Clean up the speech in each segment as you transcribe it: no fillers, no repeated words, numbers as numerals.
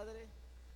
Padre,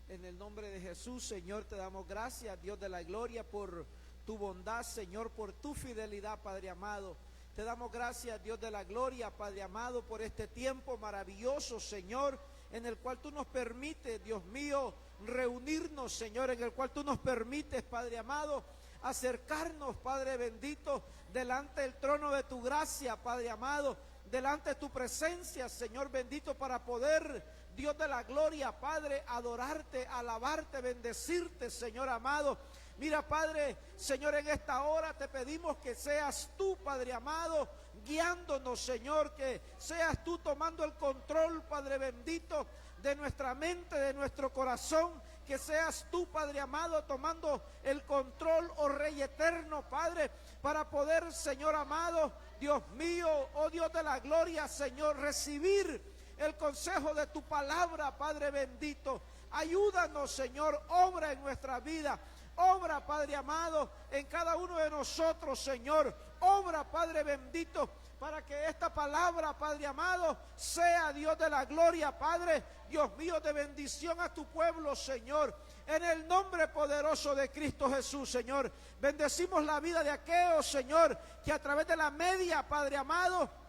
en el nombre de Jesús, Señor, te damos gracias, Dios de la gloria, por tu bondad, Señor, por tu fidelidad, Padre amado. Te damos gracias, Dios de la gloria, Padre amado, por este tiempo maravilloso, Señor, en el cual tú nos permites, Dios mío, reunirnos, Señor, en el cual tú nos permites, Padre amado, acercarnos, Padre bendito, delante del trono de tu gracia, Padre amado, delante de tu presencia, Señor bendito, para poder, Dios de la gloria, Padre, adorarte, alabarte, bendecirte, Señor amado. Mira, Padre, Señor, en esta hora te pedimos que seas tú, Padre amado, guiándonos, Señor, que seas tú tomando el control, Padre bendito, de nuestra mente, de nuestro corazón, que seas tú, Padre amado, tomando el control, oh Rey eterno, Padre, para poder, Señor amado, Dios mío, oh Dios de la gloria, Señor, recibir el consejo de tu palabra, Padre bendito. Ayúdanos, Señor, obra en nuestra vida. Obra, Padre amado, en cada uno de nosotros, Señor. Obra, Padre bendito, para que esta palabra, Padre amado, sea, Dios de la gloria, Padre, Dios mío, de bendición a tu pueblo, Señor. En el nombre poderoso de Cristo Jesús, Señor. Bendecimos la vida de aquellos, Señor, que a través de la media, Padre amado,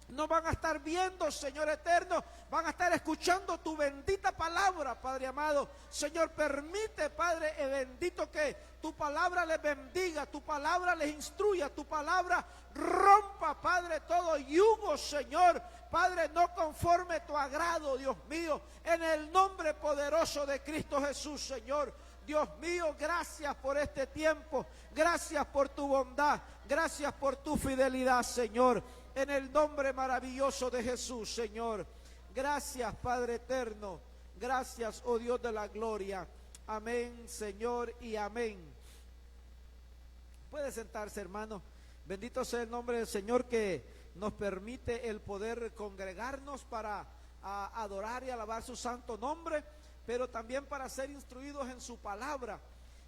no van a estar viendo, Señor eterno, van a estar escuchando tu bendita palabra, Padre amado. Señor, permite, Padre bendito, que tu palabra les bendiga, tu palabra les instruya, tu palabra rompa, Padre, todo yugo, Señor. Padre, no conforme tu agrado, Dios mío, en el nombre poderoso de Cristo Jesús, Señor. Dios mío, gracias por este tiempo, gracias por tu bondad, gracias por tu fidelidad, Señor. En el nombre maravilloso de Jesús, Señor. Gracias, Padre eterno. Gracias, oh Dios de la gloria. Amén, Señor, y amén. Puede sentarse, hermano. Bendito sea el nombre del Señor, que nos permite el poder congregarnos para adorar y alabar su santo nombre, pero también para ser instruidos en su palabra.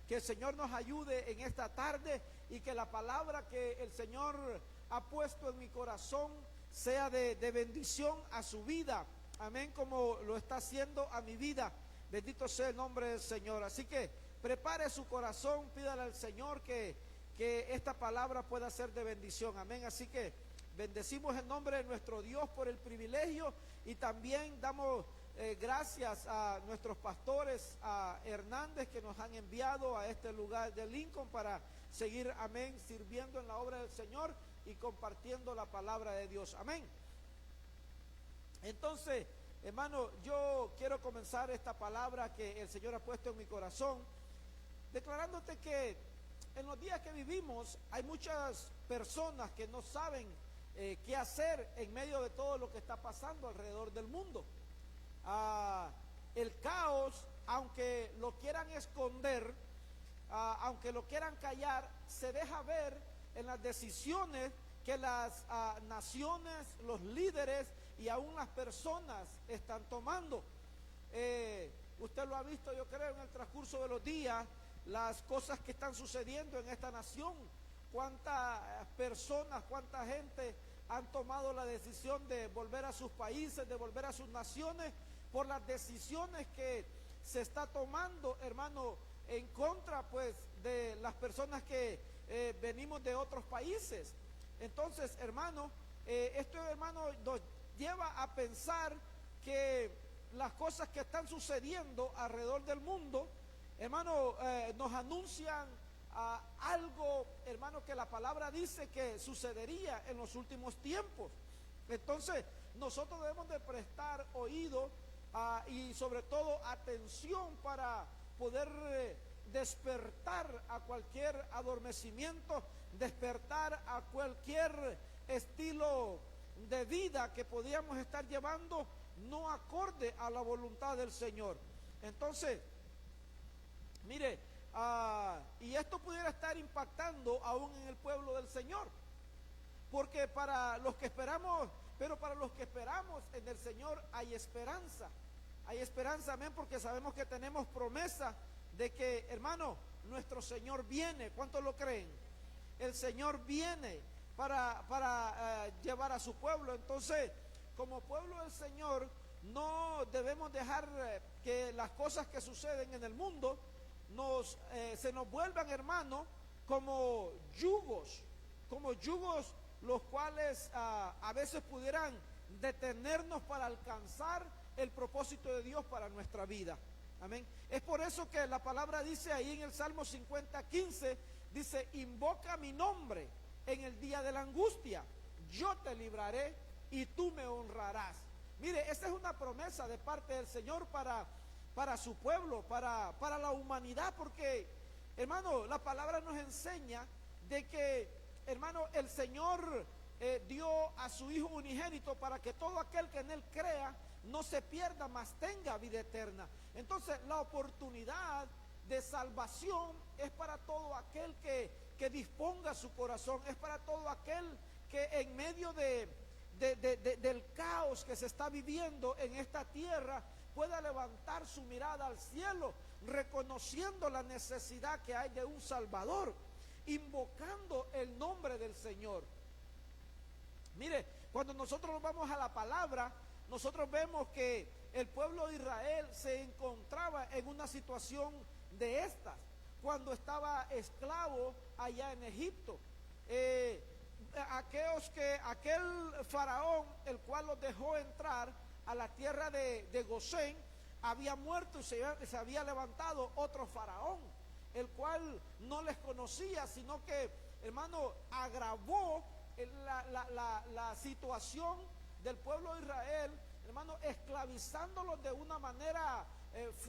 Que el Señor nos ayude en esta tarde y que la palabra que el Señor ha puesto en mi corazón sea de bendición a su vida. Amén, como lo está haciendo a mi vida. Bendito sea el nombre del Señor. Así que prepare su corazón, pídale al Señor que esta palabra pueda ser de bendición. Amén. Así que bendecimos el nombre de nuestro Dios por el privilegio, y también damos gracias a nuestros pastores, a Hernández, que nos han enviado a este lugar de Lincoln para seguir, amén, sirviendo en la obra del Señor y compartiendo la palabra de Dios. Amén. Entonces, hermano, yo quiero comenzar esta palabra que el Señor ha puesto en mi corazón, declarándote que en los días que vivimos hay muchas personas que no saben qué hacer en medio de todo lo que está pasando alrededor del mundo. El caos, aunque lo quieran esconder, aunque lo quieran callar, se deja ver en las decisiones que las naciones, los líderes y aún las personas están tomando. Usted lo ha visto, yo creo, en el transcurso de los días, las cosas que están sucediendo en esta nación. Cuántas personas, cuánta gente han tomado la decisión de volver a sus países, de volver a sus naciones, por las decisiones que se está tomando, hermano, en contra, pues, de las personas que venimos de otros países. Entonces, hermano, esto, hermano, nos lleva a pensar que las cosas que están sucediendo alrededor del mundo, hermano, nos anuncian algo, hermano, que la palabra dice que sucedería en los últimos tiempos. Entonces, nosotros debemos de prestar oído y sobre todo atención para poder despertar a cualquier adormecimiento, despertar a cualquier estilo de vida que podíamos estar llevando no acorde a la voluntad del Señor. Entonces, mire, y esto pudiera estar impactando aún en el pueblo del Señor, porque para los que esperamos, pero para los que esperamos en el Señor hay esperanza, amén, porque sabemos que tenemos promesa de que, hermano, nuestro Señor viene. ¿Cuántos lo creen? El Señor viene para llevar a su pueblo. Entonces, como pueblo del Señor, no debemos dejar que las cosas que suceden en el mundo se nos vuelvan, hermano, como yugos los cuales a veces pudieran detenernos para alcanzar el propósito de Dios para nuestra vida. Amén. Es por eso que la palabra dice ahí en el Salmo 50:15, dice: invoca mi nombre en el día de la angustia, yo te libraré y tú me honrarás. Mire, esta es una promesa de parte del Señor para su pueblo, para la humanidad, porque, hermano, la palabra nos enseña de que, hermano, el Señor dio a su Hijo unigénito para que todo aquel que en Él crea no se pierda, mas tenga vida eterna. Entonces, la oportunidad de salvación es para todo aquel que disponga su corazón, es para todo aquel que en medio del caos que se está viviendo en esta tierra pueda levantar su mirada al cielo, reconociendo la necesidad que hay de un Salvador, invocando el nombre del Señor. Mire, cuando nosotros nos vamos a la palabra, nosotros vemos que el pueblo de Israel se encontraba en una situación de estas, cuando estaba esclavo allá en Egipto. Aquel faraón, el cual los dejó entrar a la tierra de Gosén, había muerto y se había levantado otro faraón, el cual no les conocía, sino que, hermano, agravó la situación del pueblo de Israel, hermano, esclavizándolos de una manera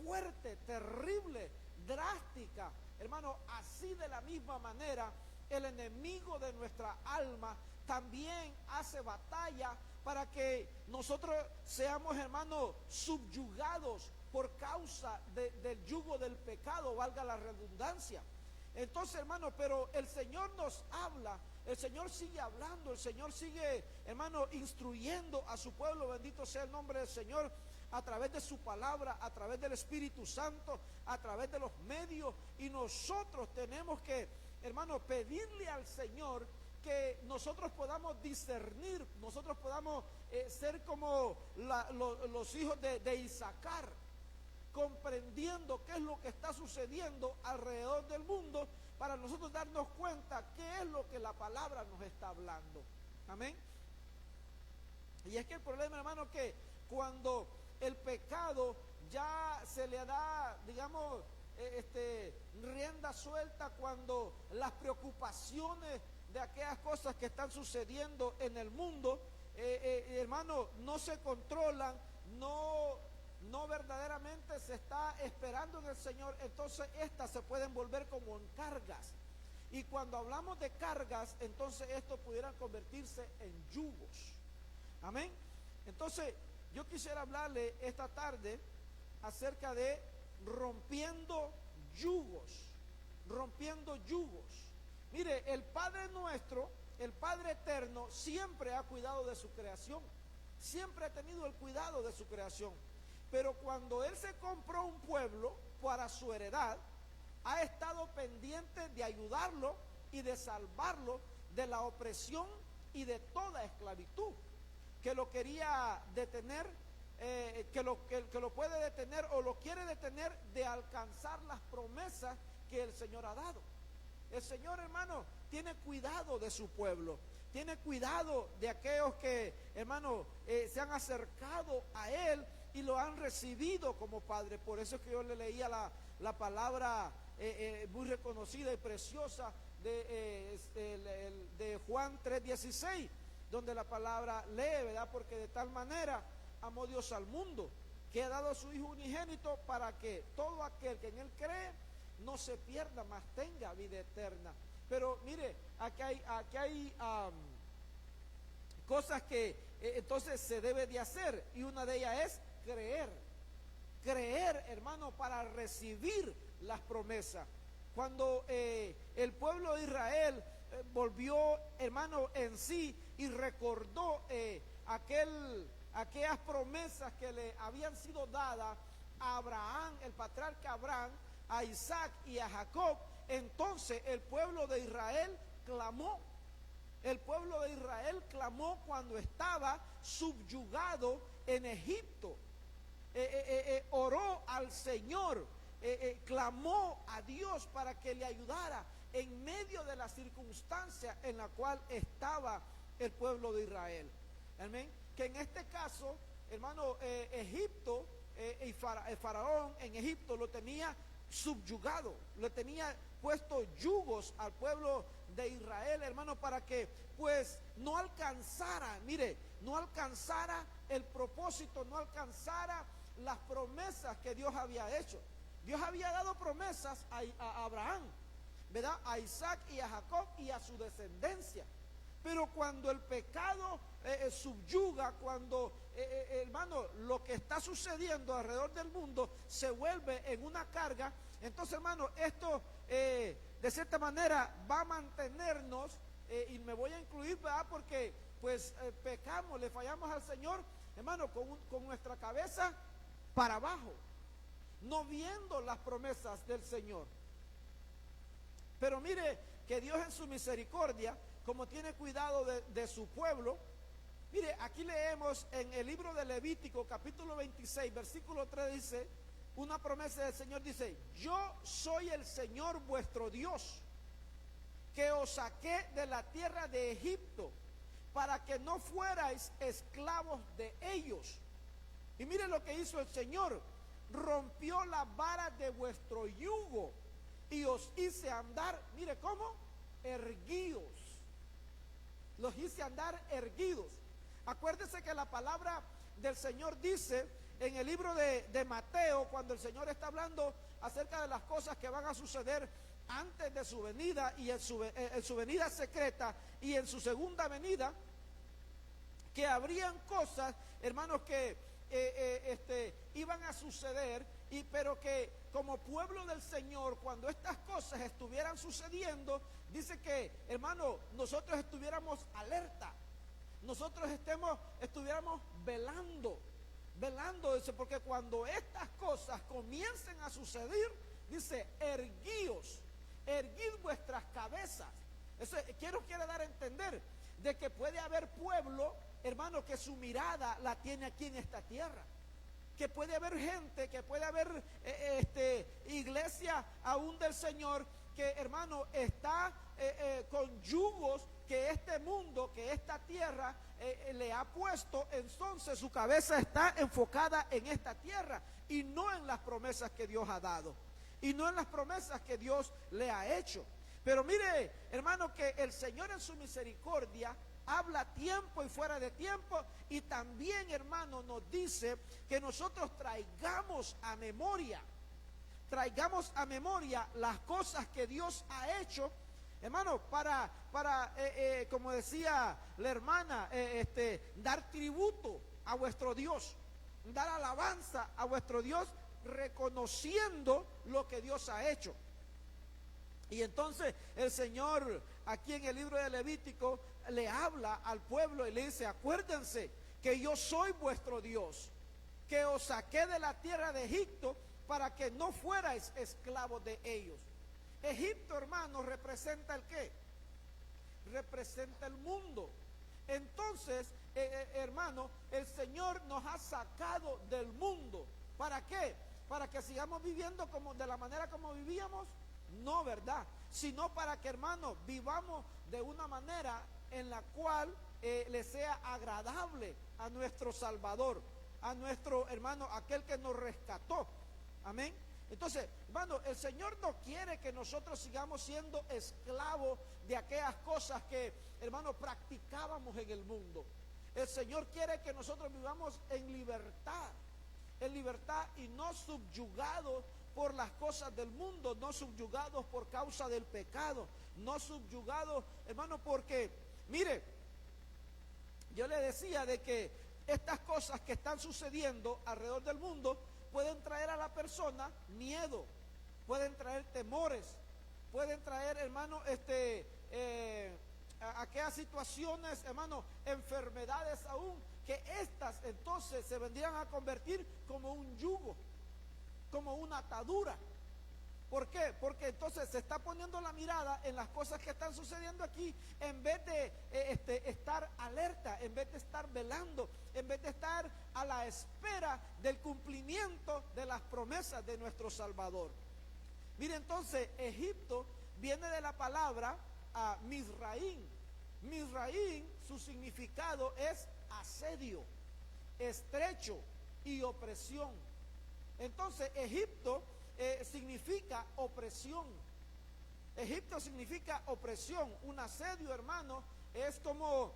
fuerte, terrible, drástica. Hermano, así de la misma manera, el enemigo de nuestra alma también hace batalla para que nosotros seamos, hermano, subyugados por causa del yugo del pecado, valga la redundancia. Entonces, hermano, pero el Señor nos habla, el Señor sigue hablando, el Señor sigue, hermano, instruyendo a su pueblo. Bendito sea el nombre del Señor, a través de su palabra, a través del Espíritu Santo, a través de los medios. Y nosotros tenemos que, hermano, pedirle al Señor que nosotros podamos discernir, nosotros podamos ser como los hijos de Isaacar, comprendiendo qué es lo que está sucediendo alrededor del mundo, para nosotros darnos cuenta qué es lo que la palabra nos está hablando. Amén. Y es que el problema, hermano, que cuando el pecado ya se le da, digamos, rienda suelta, cuando las preocupaciones de aquellas cosas que están sucediendo en el mundo, hermano, no se controlan, no verdaderamente se está esperando en el Señor, entonces estas se pueden volver como en cargas. Y cuando hablamos de cargas, entonces esto pudiera convertirse en yugos. Amén. Entonces, yo quisiera hablarle esta tarde acerca de rompiendo yugos. Rompiendo yugos. Mire, el Padre nuestro, el Padre eterno, siempre ha cuidado de su creación. Siempre ha tenido el cuidado de su creación. Pero cuando Él se compró un pueblo para su heredad, ha estado pendiente de ayudarlo y de salvarlo de la opresión y de toda esclavitud que lo quería detener, que lo puede detener o lo quiere detener de alcanzar las promesas que el Señor ha dado. El Señor, hermano, tiene cuidado de su pueblo, tiene cuidado de aquellos que, hermano, se han acercado a Él y lo han recibido como Padre. Por eso es que yo le leía la palabra muy reconocida y preciosa de Juan 3:16, donde la palabra lee, ¿verdad? Porque de tal manera amó Dios al mundo, que ha dado a su Hijo unigénito, para que todo aquel que en Él cree no se pierda, mas tenga vida eterna. Pero mire, aquí hay cosas que entonces se debe de hacer, y una de ellas es creer, hermano, para recibir las promesas. Cuando el pueblo de Israel volvió, hermano, en sí y recordó aquellas promesas que le habían sido dadas a Abraham, el patriarca Abraham, a Isaac y a Jacob, entonces el pueblo de Israel clamó. El pueblo de Israel clamó cuando estaba subyugado en Egipto. oró al Señor, clamó a Dios para que le ayudara en medio de la circunstancia en la cual estaba el pueblo de Israel. Amén. Que en este caso, hermano, Egipto y Faraón en Egipto lo tenía subyugado, le tenía puesto yugos al pueblo de Israel, hermano, para que pues no alcanzara, mire, no alcanzara el propósito, no alcanzara las promesas que Dios había hecho. Dios había dado promesas a Abraham, ¿verdad? A Isaac y a Jacob y a su descendencia. Pero cuando el pecado subyuga, cuando, hermano, lo que está sucediendo alrededor del mundo se vuelve en una carga, entonces, hermano, esto de cierta manera va a mantenernos, y me voy a incluir, ¿verdad? Porque pues pecamos, le fallamos al Señor, hermano, con nuestra cabeza para abajo, no viendo las promesas del Señor. Pero mire que Dios en su misericordia, como tiene cuidado de su pueblo, mire, aquí leemos en el libro de Levítico, capítulo 26, versículo 3, dice, una promesa del Señor, dice, yo soy el Señor vuestro Dios, que os saqué de la tierra de Egipto, para que no fuerais esclavos de ellos. Y mire lo que hizo el Señor, rompió las varas de vuestro yugo, y os hice andar, mire cómo, erguidos. Los hice andar erguidos. Acuérdese que la palabra del Señor dice en el libro de Mateo, cuando el Señor está hablando acerca de las cosas que van a suceder antes de su venida y en su venida secreta y en su segunda venida, que habrían cosas, hermanos, que iban a suceder, pero que como pueblo del Señor, cuando estas cosas estuvieran sucediendo, dice que, hermano, nosotros estuviéramos alerta, nosotros estuviéramos velando, dice, porque cuando estas cosas comiencen a suceder, dice, erguid vuestras cabezas. Eso quiere dar a entender de que puede haber pueblo, hermano, que su mirada la tiene aquí en esta tierra, que puede haber gente, que puede haber iglesia aún del Señor, que, hermano, está con yugos que este mundo, que esta tierra le ha puesto. Entonces su cabeza está enfocada en esta tierra y no en las promesas que Dios ha dado, y no en las promesas que Dios le ha hecho. Pero mire, hermano, que el Señor en su misericordia habla a tiempo y fuera de tiempo, y también, hermano, nos dice que nosotros traigamos a memoria las cosas que Dios ha hecho, hermano, para como decía la hermana, dar tributo a vuestro Dios, dar alabanza a vuestro Dios, reconociendo lo que Dios ha hecho. Y entonces el Señor aquí en el libro de Levítico le habla al pueblo y le dice, acuérdense que yo soy vuestro Dios, que os saqué de la tierra de Egipto para que no fuerais esclavos de ellos. Egipto, hermano, representa el ¿qué? Representa el mundo. Entonces, hermano, el Señor nos ha sacado del mundo. ¿Para qué? Para que sigamos viviendo de la manera como vivíamos. No, ¿verdad? Sino para que, hermano, vivamos de una manera en la cual le sea agradable a nuestro Salvador, a nuestro hermano, aquel que nos rescató. Amén. Entonces, hermano, el Señor no quiere que nosotros sigamos siendo esclavos de aquellas cosas que, hermano, practicábamos en el mundo. El Señor quiere que nosotros vivamos en libertad y no subyugados por las cosas del mundo, no subyugados por causa del pecado, no subyugados, hermano, porque, mire, yo le decía de que estas cosas que están sucediendo alrededor del mundo pueden traer a la persona miedo, pueden traer temores, pueden traer, hermano, aquellas situaciones, hermano, enfermedades aún, que estas entonces se vendrían a convertir como un yugo, como una atadura. ¿Por qué? Porque entonces se está poniendo la mirada en las cosas que están sucediendo aquí, en vez de estar alerta, en vez de estar velando, en vez de estar a la espera del cumplimiento de las promesas de nuestro Salvador. Mire, entonces Egipto viene de la palabra Mizraín. Mizraín, su significado es asedio, estrecho y opresión. Entonces Egipto significa opresión. Egipto significa opresión. Un asedio, hermano, es como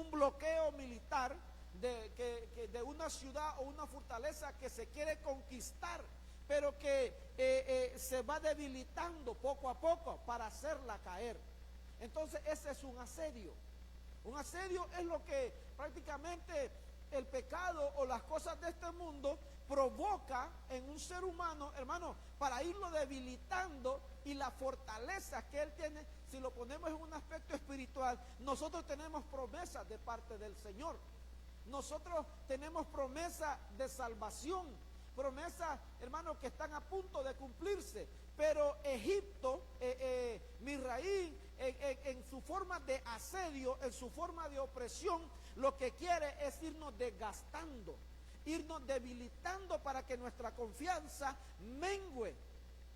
un bloqueo militar de una ciudad o una fortaleza que se quiere conquistar, pero que se va debilitando poco a poco para hacerla caer. Entonces ese es un asedio. Un asedio es lo que prácticamente el pecado o las cosas de este mundo provoca en un ser humano, hermano, para irlo debilitando, y la fortaleza que él tiene, si lo ponemos en un aspecto espiritual, nosotros tenemos promesas de parte del Señor. Nosotros tenemos promesas de salvación, promesas, hermanos, que están a punto de cumplirse. Pero Egipto, Mizraín, en su forma de asedio, en su forma de opresión, lo que quiere es irnos desgastando, irnos debilitando para que nuestra confianza mengüe.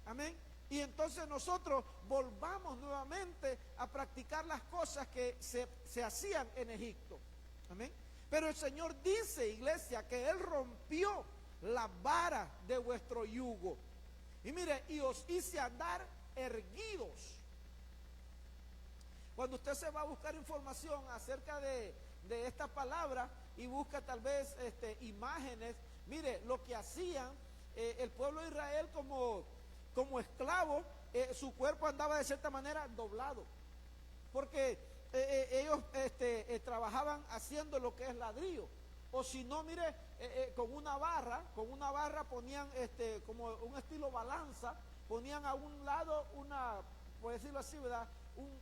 Amén. Y entonces nosotros volvamos nuevamente a practicar las cosas que se hacían en Egipto. Amén. Pero el Señor dice, iglesia, que Él rompió la vara de vuestro yugo. Y mire, y os hice andar erguidos. Cuando usted se va a buscar información acerca de esta palabra y busca tal vez imágenes, mire, lo que hacían el pueblo de Israel como esclavo, su cuerpo andaba de cierta manera doblado, porque ellos trabajaban haciendo lo que es ladrillo. O si no, mire, con una barra ponían como un estilo balanza, ponían a un lado por decirlo así, ¿verdad?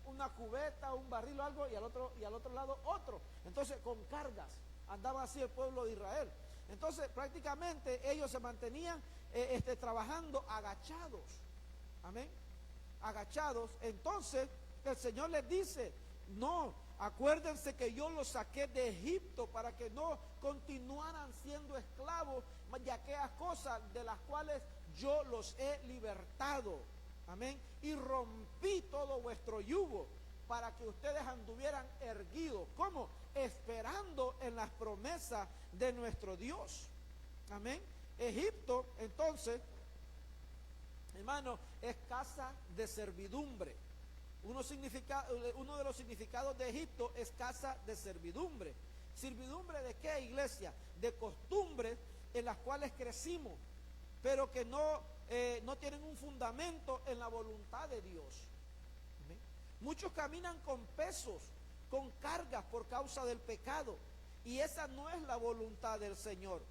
Una cubeta, un barril o algo, y al otro lado otro. Entonces, con cargas, andaba así el pueblo de Israel. Entonces, prácticamente ellos se mantenían trabajando agachados. Amén. Agachados. Entonces, el Señor les dice, no, acuérdense que yo los saqué de Egipto para que no continuaran siendo esclavos de aquellas cosas de las cuales yo los he libertado. Amén. Y rompí todo vuestro yugo para que ustedes anduvieran erguidos. ¿Cómo? Esperando en las promesas de nuestro Dios. Amén. Egipto, entonces, hermano, es casa de servidumbre. Uno de los significados de Egipto es casa de servidumbre. ¿Servidumbre de qué, iglesia? De costumbres en las cuales crecimos, pero que no tienen un fundamento en la voluntad de Dios. ¿Amén? Muchos caminan con pesos, con cargas por causa del pecado, y esa no es la voluntad del Señor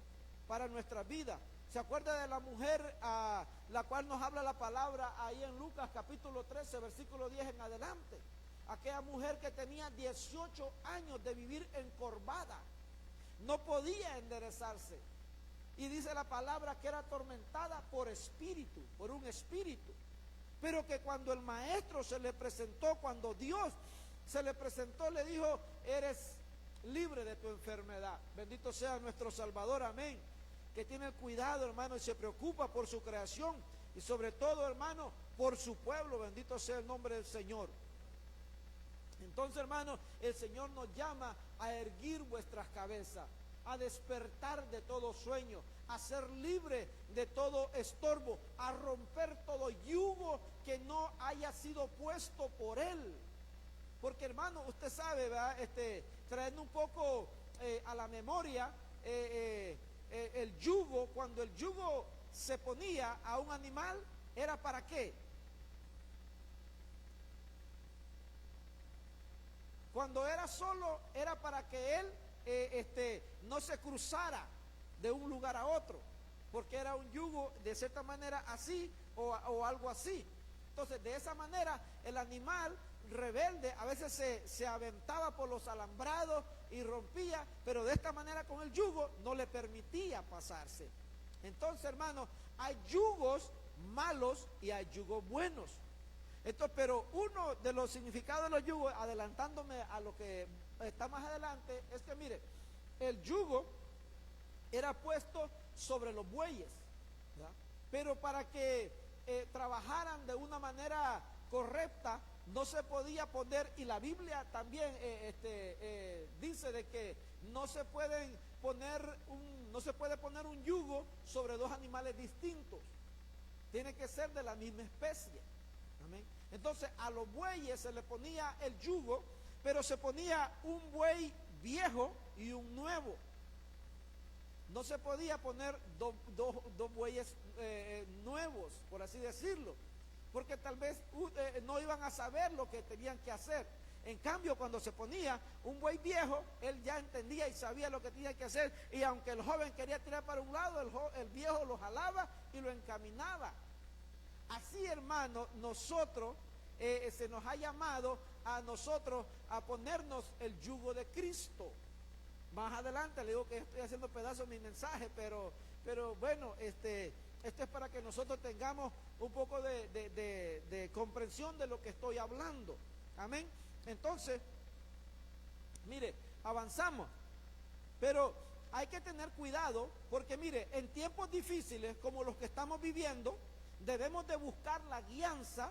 para nuestra vida. ¿Se acuerda de la mujer a la cual nos habla la palabra ahí en Lucas capítulo 13, versículo 10 en adelante? Aquella mujer que tenía 18 años de vivir encorvada, no podía enderezarse. Y dice la palabra que era atormentada por un espíritu. Pero que cuando el maestro se le presentó, cuando Dios se le presentó, le dijo, eres libre de tu enfermedad. Bendito sea nuestro Salvador, amén. Que tiene cuidado, hermano, y se preocupa por su creación y sobre todo, hermano, por su pueblo. Bendito sea el nombre del Señor. Entonces, hermano, el Señor nos llama a erguir vuestras cabezas, a despertar de todo sueño, a ser libre de todo estorbo, a romper todo yugo que no haya sido puesto por Él. Porque, hermano, usted sabe, ¿verdad? Trayendo un poco a la memoria, el yugo, cuando el yugo se ponía a un animal, ¿era para qué? Cuando era solo, era para que él no se cruzara de un lugar a otro, porque era un yugo de cierta manera así o algo así. Entonces, de esa manera, el animal rebelde a veces se aventaba por los alambrados y rompía, pero de esta manera con el yugo no le permitía pasarse. Entonces, hermanos, hay yugos malos y hay yugos buenos. Entonces, pero uno de los significados de los yugos, adelantándome a lo que está más adelante, es que mire, el yugo era puesto sobre los bueyes, ¿verdad? Pero para que trabajaran de una manera correcta, no se podía poner, y la Biblia también dice de que no se puede poner un yugo sobre dos animales distintos. Tiene que ser de la misma especie. Amén. Entonces a los bueyes se le ponía el yugo, pero se ponía un buey viejo y un nuevo. No se podía poner dos bueyes nuevos, por así decirlo, porque tal vez no iban a saber lo que tenían que hacer. En cambio, cuando se ponía un buey viejo, él ya entendía y sabía lo que tenía que hacer, y aunque el joven quería tirar para un lado, el viejo lo jalaba y lo encaminaba. Así, hermano, nosotros se nos ha llamado a nosotros a ponernos el yugo de Cristo. Más adelante le digo que estoy haciendo pedazos mi mensaje, pero bueno, esto es para que nosotros tengamos un poco de comprensión de lo que estoy hablando. Amén. Entonces, mire, avanzamos, pero hay que tener cuidado, porque mire, en tiempos difíciles como los que estamos viviendo, debemos de buscar la guianza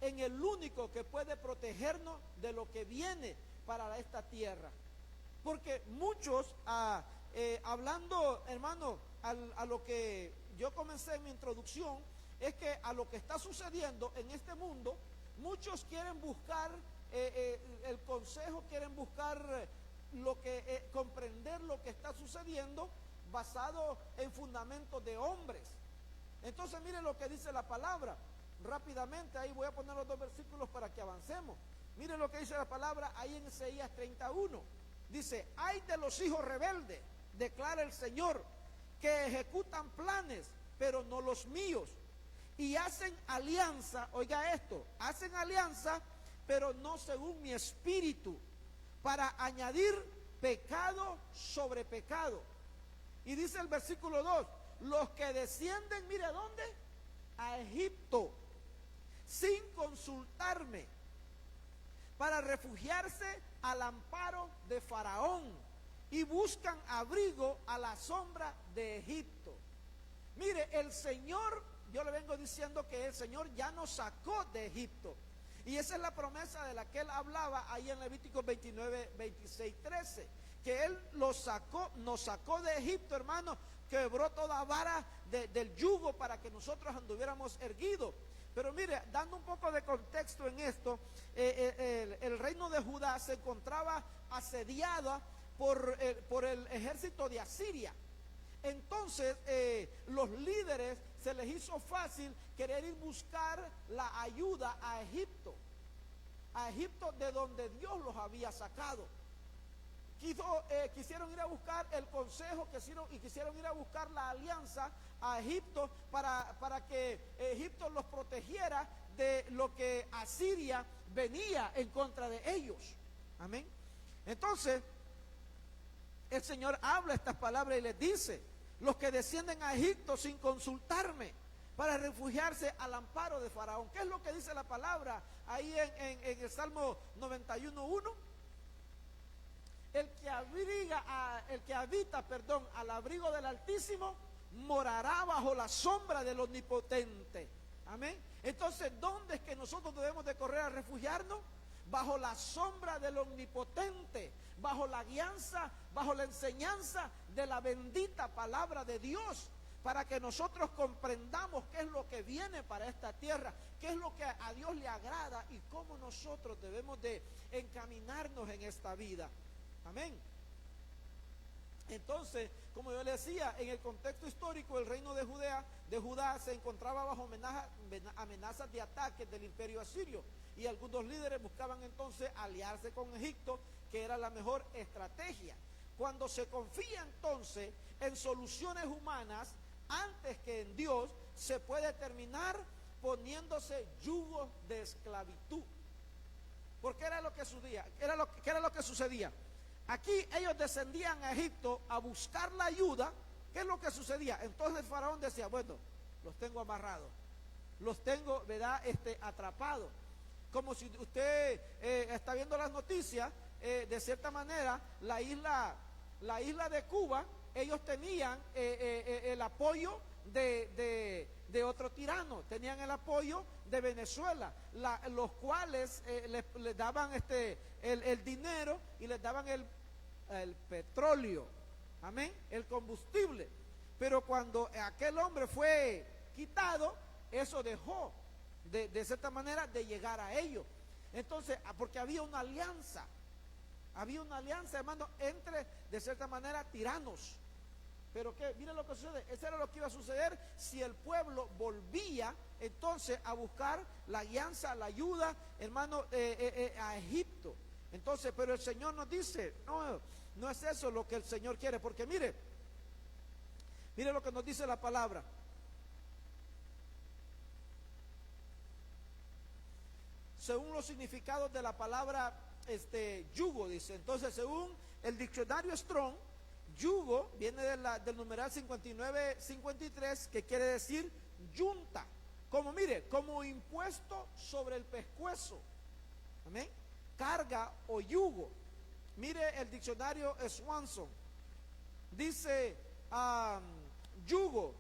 en el único que puede protegernos de lo que viene para esta tierra. Porque muchos, hablando, hermano, a lo que yo comencé en mi introducción, es que a lo que está sucediendo en este mundo, muchos quieren buscar el consejo, quieren buscar comprender lo que está sucediendo basado en fundamentos de hombres. Entonces miren lo que dice la palabra. Rápidamente, ahí voy a poner los dos versículos para que avancemos. Miren lo que dice la palabra ahí en Isaías 31. Dice: ay de los hijos rebeldes, declara el Señor, que ejecutan planes, pero no los míos, y hacen alianza, oiga esto, hacen alianza, pero no según mi espíritu, para añadir pecado sobre pecado. Y dice el versículo 2, los que descienden, mire a dónde, a Egipto, sin consultarme, para refugiarse al amparo de Faraón, y buscan abrigo a la sombra de Egipto. Mire, el Señor, yo le vengo diciendo que el Señor ya nos sacó de Egipto, y esa es la promesa de la que Él hablaba ahí en Levíticos 29, 26, 13, que Él nos sacó de Egipto, hermano, quebró toda vara del yugo para que nosotros anduviéramos erguidos. Pero mire, dando un poco de contexto en esto, el reino de Judá se encontraba asediada por el ejército de Asiria. Entonces los líderes se les hizo fácil querer ir buscar la ayuda a Egipto de donde Dios los había sacado. Quisieron ir a buscar el consejo, quisieron ir a buscar la alianza a Egipto para que Egipto los protegiera de lo que Asiria venía en contra de ellos. Amén. Entonces, el Señor habla estas palabras y les dice: los que descienden a Egipto sin consultarme, para refugiarse al amparo de Faraón. ¿Qué es lo que dice la palabra ahí en el Salmo 91:1? El que habita al abrigo del Altísimo morará bajo la sombra del Omnipotente. Amén. Entonces, ¿dónde es que nosotros debemos de correr a refugiarnos? Bajo la sombra del Omnipotente, bajo la guianza, bajo la enseñanza de la bendita palabra de Dios, para que nosotros comprendamos qué es lo que viene para esta tierra, qué es lo que a Dios le agrada y cómo nosotros debemos de encaminarnos en esta vida. Amén. Entonces, como yo le decía, en el contexto histórico, el reino de Judá se encontraba bajo amenazas de ataques del imperio asirio, y algunos líderes buscaban entonces aliarse con Egipto, que era la mejor estrategia. Cuando se confía entonces en soluciones humanas antes que en Dios, se puede terminar poniéndose yugos de esclavitud. Porque era lo que sucedía. ¿Qué era lo que sucedía? Aquí ellos descendían a Egipto a buscar la ayuda. ¿Qué es lo que sucedía? Entonces el faraón decía: bueno, los tengo amarrados, los tengo, ¿verdad? Atrapados. Como si usted está viendo las noticias, de cierta manera, la isla de Cuba, ellos tenían el apoyo de otro tirano, tenían el apoyo de Venezuela, los cuales les daban el dinero y les daban el petróleo, amén, el combustible. Pero cuando aquel hombre fue quitado, eso dejó de cierta manera de llegar a ellos. Entonces, porque había una alianza, hermano, entre de cierta manera tiranos. Pero que, miren lo que sucede, eso era lo que iba a suceder si el pueblo volvía entonces a buscar la alianza, la ayuda, hermano, a Egipto. Entonces, pero el Señor nos dice, no es eso lo que el Señor quiere, porque mire lo que nos dice la palabra. Según los significados de la palabra yugo, dice. Entonces, según el diccionario Strong, yugo viene del numeral 5953, que quiere decir yunta. Como, mire, como impuesto sobre el pescuezo. Amén. Carga o yugo. Mire el diccionario Swanson. Dice yugo,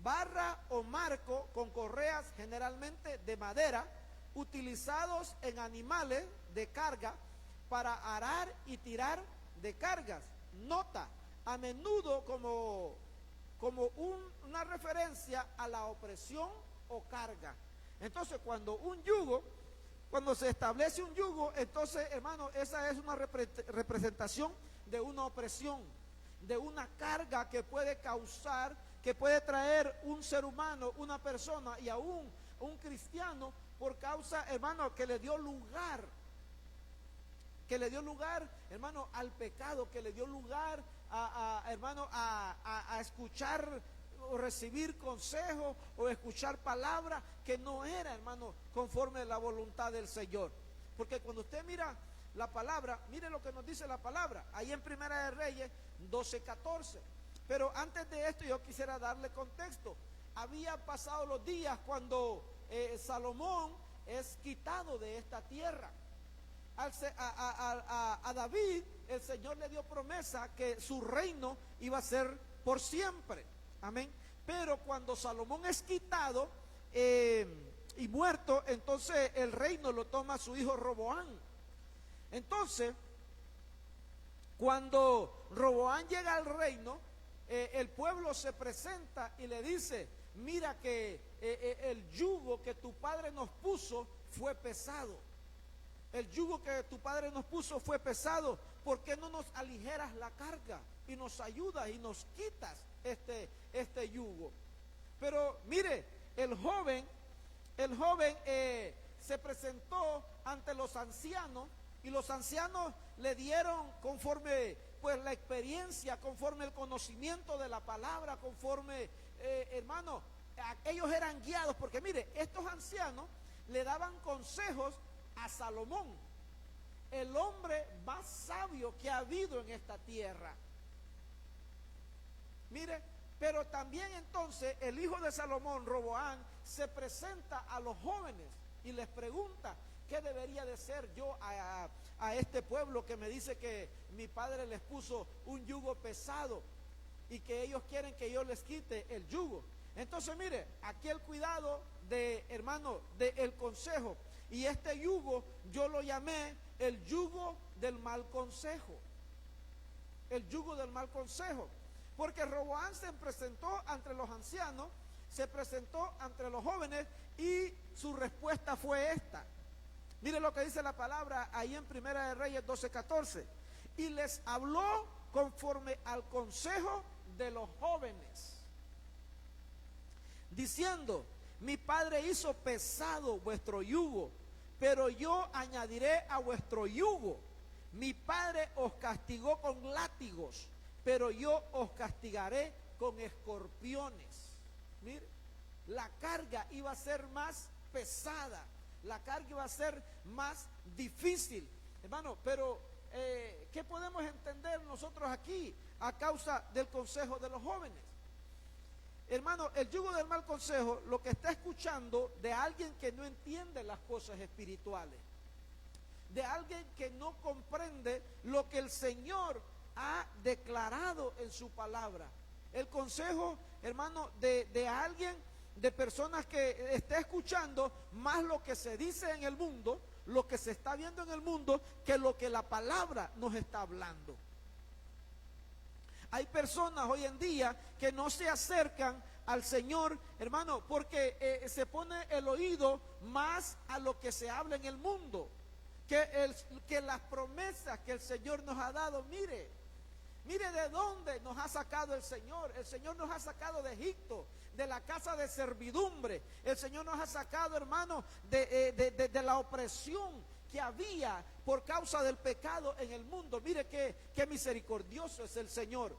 barra o marco con correas generalmente de madera, utilizados en animales de carga para arar y tirar de cargas. Nota, a menudo como una referencia a la opresión o carga. Entonces, cuando se establece un yugo, entonces, hermano, esa es una representación de una opresión, de una carga que puede causar, que puede traer un ser humano, una persona y aún un cristiano, por causa, hermano, que le dio lugar, hermano, al pecado, que le dio lugar hermano, a escuchar o recibir consejo o escuchar palabra que no era, hermano, conforme a la voluntad del Señor. Porque cuando usted mira la palabra, mire lo que nos dice la palabra, ahí en Primera de Reyes 12:14. Pero antes de esto yo quisiera darle contexto. Había pasado los días cuando Salomón es quitado de esta tierra. A David el Señor le dio promesa que su reino iba a ser por siempre, amén. Pero cuando Salomón es quitado y muerto, entonces el reino lo toma su hijo Roboán. Entonces, cuando Roboán llega al reino, el pueblo se presenta y le dice: mira que el yugo que tu padre nos puso fue pesado. El yugo que tu padre nos puso fue pesado. ¿Por qué no nos aligeras la carga y nos ayudas y nos quitas este yugo? Pero mire, el joven se presentó ante los ancianos, y los ancianos le dieron conforme pues la experiencia, conforme el conocimiento de la palabra, conforme hermano, ellos eran guiados, porque mire, estos ancianos le daban consejos a Salomón, el hombre más sabio que ha habido en esta tierra. Mire, pero también entonces el hijo de Salomón, Roboán, se presenta a los jóvenes y les pregunta: ¿qué debería de ser yo a este pueblo que me dice que mi padre les puso un yugo pesado y que ellos quieren que yo les quite el yugo? Entonces mire, aquí el cuidado de, hermano, del consejo. Y este yugo yo lo llamé el yugo del mal consejo. El yugo del mal consejo. Porque Roboán se presentó ante los ancianos, se presentó ante los jóvenes, y su respuesta fue esta. Mire lo que dice la palabra ahí en Primera de Reyes 12:14. Y les habló conforme al consejo de los jóvenes, diciendo: mi padre hizo pesado vuestro yugo, pero yo añadiré a vuestro yugo. Mi padre os castigó con látigos, pero yo os castigaré con escorpiones. Mire, la carga iba a ser más pesada, la carga iba a ser más difícil, hermano. Pero ¿qué podemos entender nosotros aquí a causa del consejo de los jóvenes? hermano, el yugo del mal consejo, lo que está escuchando de alguien que no entiende las cosas espirituales, de alguien que no comprende lo que el Señor ha declarado en su palabra. El consejo, hermano, de alguien, de personas que está escuchando más lo que se dice en el mundo, lo que se está viendo en el mundo, que lo que la palabra nos está hablando. Hay personas hoy en día que no se acercan al Señor, hermano, porque se pone el oído más a lo que se habla en el mundo, que las promesas que el Señor nos ha dado. Mire de dónde nos ha sacado el Señor. El Señor nos ha sacado de Egipto, de la casa de servidumbre. El Señor nos ha sacado, hermano, de la opresión que había por causa del pecado en el mundo. Mire qué misericordioso es el Señor.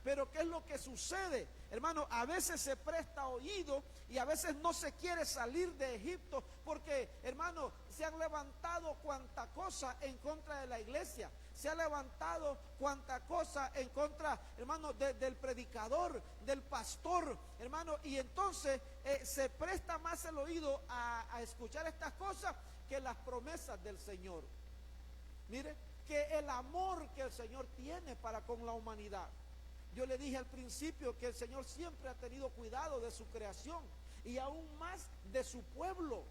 Pero ¿qué es lo que sucede? Hermano, a veces se presta oído y a veces no se quiere salir de Egipto porque, hermano, se han levantado cuanta cosa en contra de la iglesia. Se ha levantado cuanta cosa en contra, hermano, del predicador, del pastor, hermano. Y entonces se presta más el oído a escuchar estas cosas que las promesas del Señor. Mire, que el amor que el Señor tiene para con la humanidad. Yo le dije al principio que el Señor siempre ha tenido cuidado de su creación y aún más de su pueblo,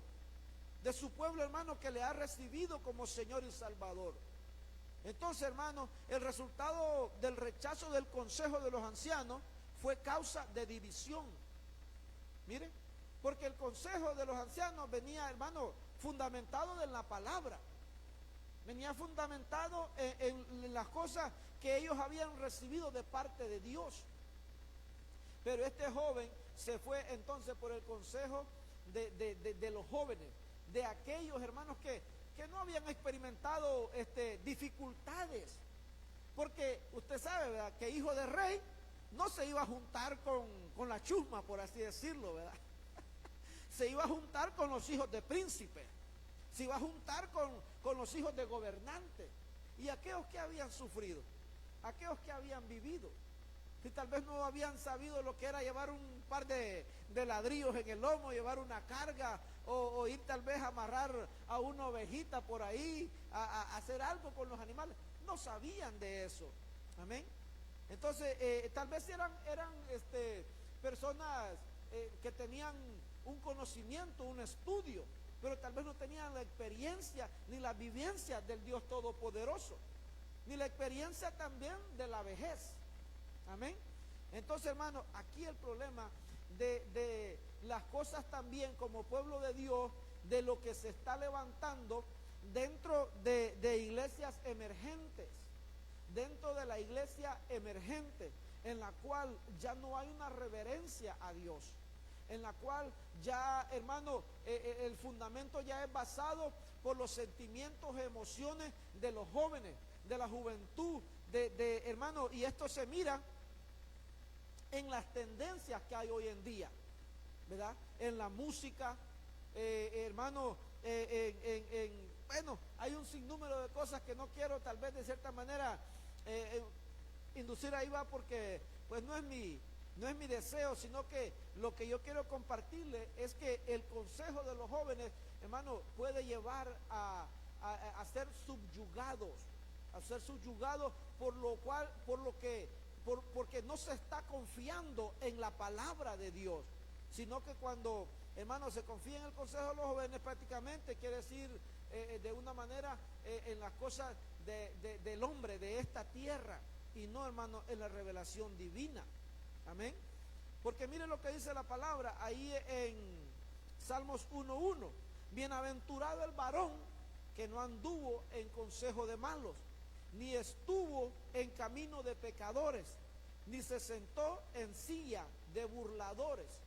hermano, que le ha recibido como Señor y Salvador. Entonces, hermano, el resultado del rechazo del consejo de los ancianos fue causa de división. Mire, porque el consejo de los ancianos venía, hermano, fundamentado en la palabra. Venía fundamentado en las cosas que ellos habían recibido de parte de Dios. Pero este joven se fue entonces por el consejo de los jóvenes, de aquellos hermanos que no habían experimentado dificultades. Porque usted sabe, ¿verdad?, que hijo de rey no se iba a juntar con la chusma, por así decirlo, ¿verdad? Se iba a juntar con los hijos de príncipes. Se iba a juntar con los hijos de gobernantes. Y aquellos que habían sufrido, aquellos que habían vivido, si tal vez no habían sabido lo que era llevar un par de ladrillos en el lomo, llevar una carga, o ir tal vez a amarrar a una ovejita por ahí, a hacer algo con los animales, no sabían de eso. Amén. Entonces tal vez eran personas que tenían un conocimiento, un estudio, pero tal vez no tenían la experiencia ni la vivencia del Dios Todopoderoso, ni la experiencia también de la vejez. Amén. Entonces, hermano, aquí el problema de las cosas también como pueblo de Dios, de lo que se está levantando dentro de iglesias emergentes, dentro de la iglesia emergente, en la cual ya no hay una reverencia a Dios, en la cual ya, hermano, el fundamento ya es basado por los sentimientos, emociones de los jóvenes, de la juventud, hermano, y esto se mira en las tendencias que hay hoy en día, ¿verdad? En la música, hermano, bueno, hay un sinnúmero de cosas que no quiero tal vez de cierta manera inducir ahí va, porque pues no es mi deseo, sino que lo que yo quiero compartirle es que el consejo de los jóvenes, hermano, puede llevar a ser subjugados, porque no se está confiando en la palabra de Dios, sino que cuando, hermano, se confía en el consejo de los jóvenes, prácticamente quiere decir de una manera en las cosas del hombre, de esta tierra, y no, hermano, en la revelación divina. Amén. Porque mire lo que dice la palabra ahí en Salmos 1:1. Bienaventurado el varón que no anduvo en consejo de malos, ni estuvo en camino de pecadores, ni se sentó en silla de burladores.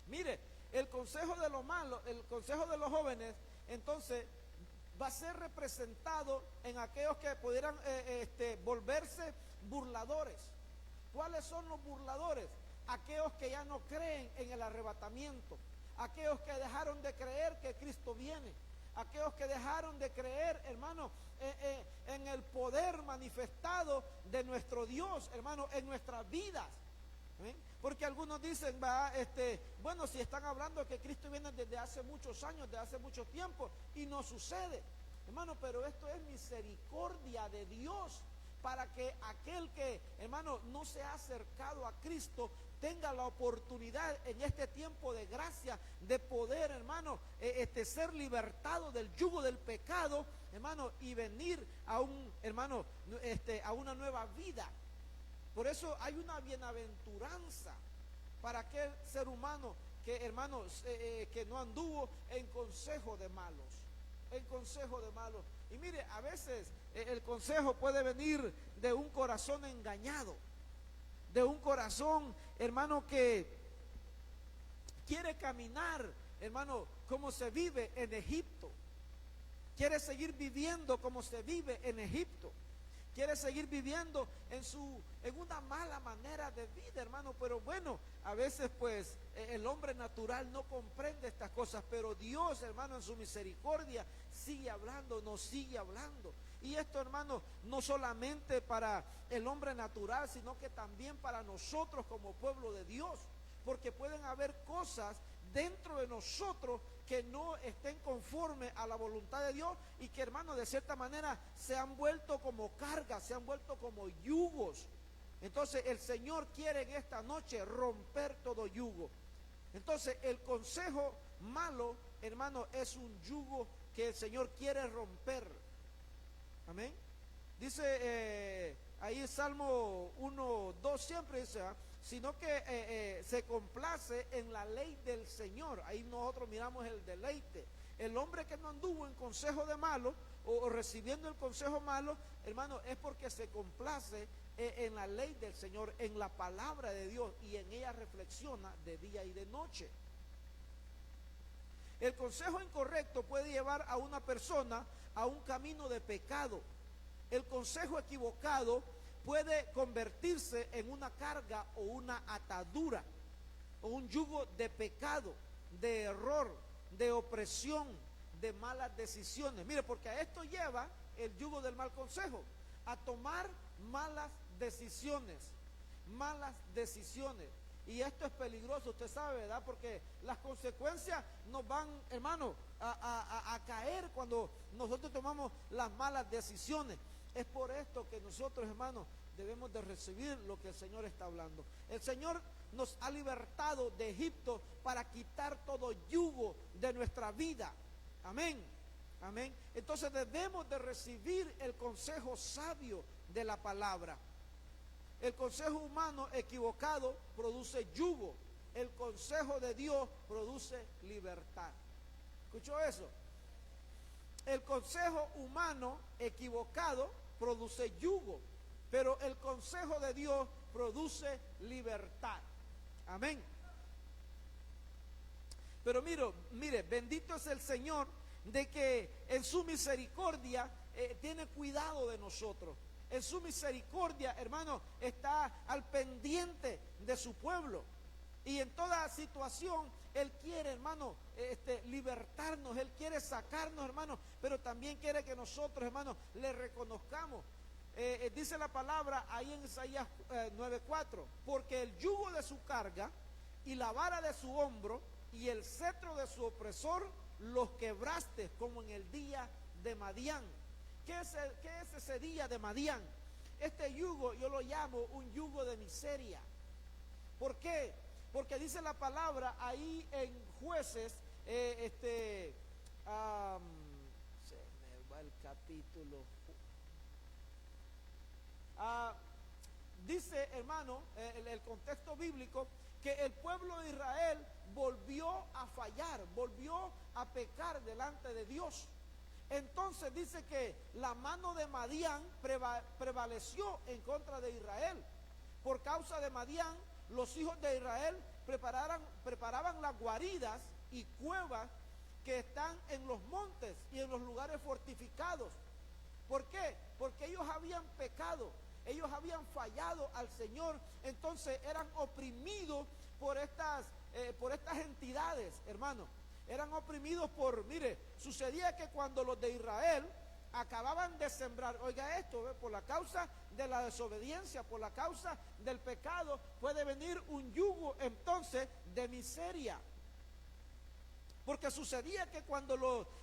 Mire, el consejo de los malos, el consejo de los jóvenes, entonces va a ser representado en aquellos que pudieran volverse burladores. ¿Cuáles son los burladores? Aquellos que ya no creen en el arrebatamiento, aquellos que dejaron de creer que Cristo viene, aquellos que dejaron de creer, hermano, en el poder manifestado de nuestro Dios, hermano, en nuestras vidas. ¿Amén? Porque algunos dicen, bueno, si están hablando que Cristo viene desde hace muchos años, desde hace mucho tiempo, y no sucede. Hermano, pero esto es misericordia de Dios para que aquel que, hermano, no se ha acercado a Cristo tenga la oportunidad en este tiempo de gracia de poder, hermano, ser libertado del yugo del pecado, hermano, y venir a a una nueva vida. Por eso hay una bienaventuranza para aquel ser humano que, hermanos, que no anduvo en consejo de malos. En consejo de malos. Y mire, a veces el consejo puede venir de un corazón engañado, de un corazón, hermano, que quiere caminar, hermano, como se vive en Egipto. Quiere seguir viviendo como se vive en Egipto. Quiere seguir viviendo en una mala manera de vida, hermano. Pero bueno, a veces pues el hombre natural no comprende estas cosas. Pero Dios, hermano, en su misericordia sigue hablando, nos sigue hablando. Y esto, hermano, no solamente para el hombre natural, sino que también para nosotros como pueblo de Dios. Porque pueden haber cosas dentro de nosotros que no estén conforme a la voluntad de Dios y que, hermano, de cierta manera se han vuelto como cargas, se han vuelto como yugos. Entonces el Señor quiere en esta noche romper todo yugo. Entonces el consejo malo, hermano, es un yugo que el Señor quiere romper. Amén. Dice ahí el Salmo 1:2 siempre dice, sino que se complace en la ley del Señor. Ahí nosotros miramos el deleite. El hombre que no anduvo en consejo de malo o recibiendo el consejo malo, hermano, es porque se complace en la ley del Señor, en la palabra de Dios, y en ella reflexiona de día y de noche. El consejo incorrecto puede llevar a una persona a un camino de pecado. El consejo equivocado puede convertirse en una carga o una atadura o un yugo de pecado, de error, de opresión, de malas decisiones. Mire, porque a esto lleva el yugo del mal consejo, a tomar malas decisiones, malas decisiones. Y esto es peligroso, usted sabe, ¿verdad? Porque las consecuencias nos van, hermano, a caer cuando nosotros tomamos las malas decisiones. Es por esto que nosotros, hermanos, debemos de recibir lo que el Señor está hablando. El Señor nos ha libertado de Egipto para quitar todo yugo de nuestra vida. Amén. Amén. Entonces debemos de recibir el consejo sabio de la palabra. El consejo humano equivocado produce yugo. El consejo de Dios produce libertad. ¿Escuchó eso? El consejo humano equivocado produce yugo, pero el consejo de Dios produce libertad. Amén. Pero mire, bendito es el Señor de que en su misericordia tiene cuidado de nosotros. En su misericordia, hermano, está al pendiente de su pueblo. Y en toda situación, Él quiere, hermano, libertarnos. Él quiere sacarnos, hermano, pero también quiere que nosotros, hermano, le reconozcamos. Dice la palabra ahí en Isaías 9:4, porque el yugo de su carga y la vara de su hombro y el cetro de su opresor los quebraste como en el día de Madián. ¿Qué es ese día de Madián? Este yugo yo lo llamo un yugo de miseria. ¿Por qué? Porque dice la palabra ahí en Jueces, se me va el capítulo. Dice, hermano, el contexto bíblico, que el pueblo de Israel volvió a fallar, volvió a pecar delante de Dios. Entonces dice que la mano de Madián prevaleció en contra de Israel. Por causa de Madián, los hijos de Israel preparaban las guaridas y cuevas que están en los montes y en los lugares fortificados. ¿Por qué? Porque ellos habían pecado, ellos habían fallado al Señor, entonces eran oprimidos por estas entidades, hermano. Eran oprimidos mire, sucedía que cuando los de Israel acababan de sembrar, oiga esto, por la causa de la desobediencia, por la causa del pecado, puede venir un yugo entonces de miseria. Porque sucedía que cuando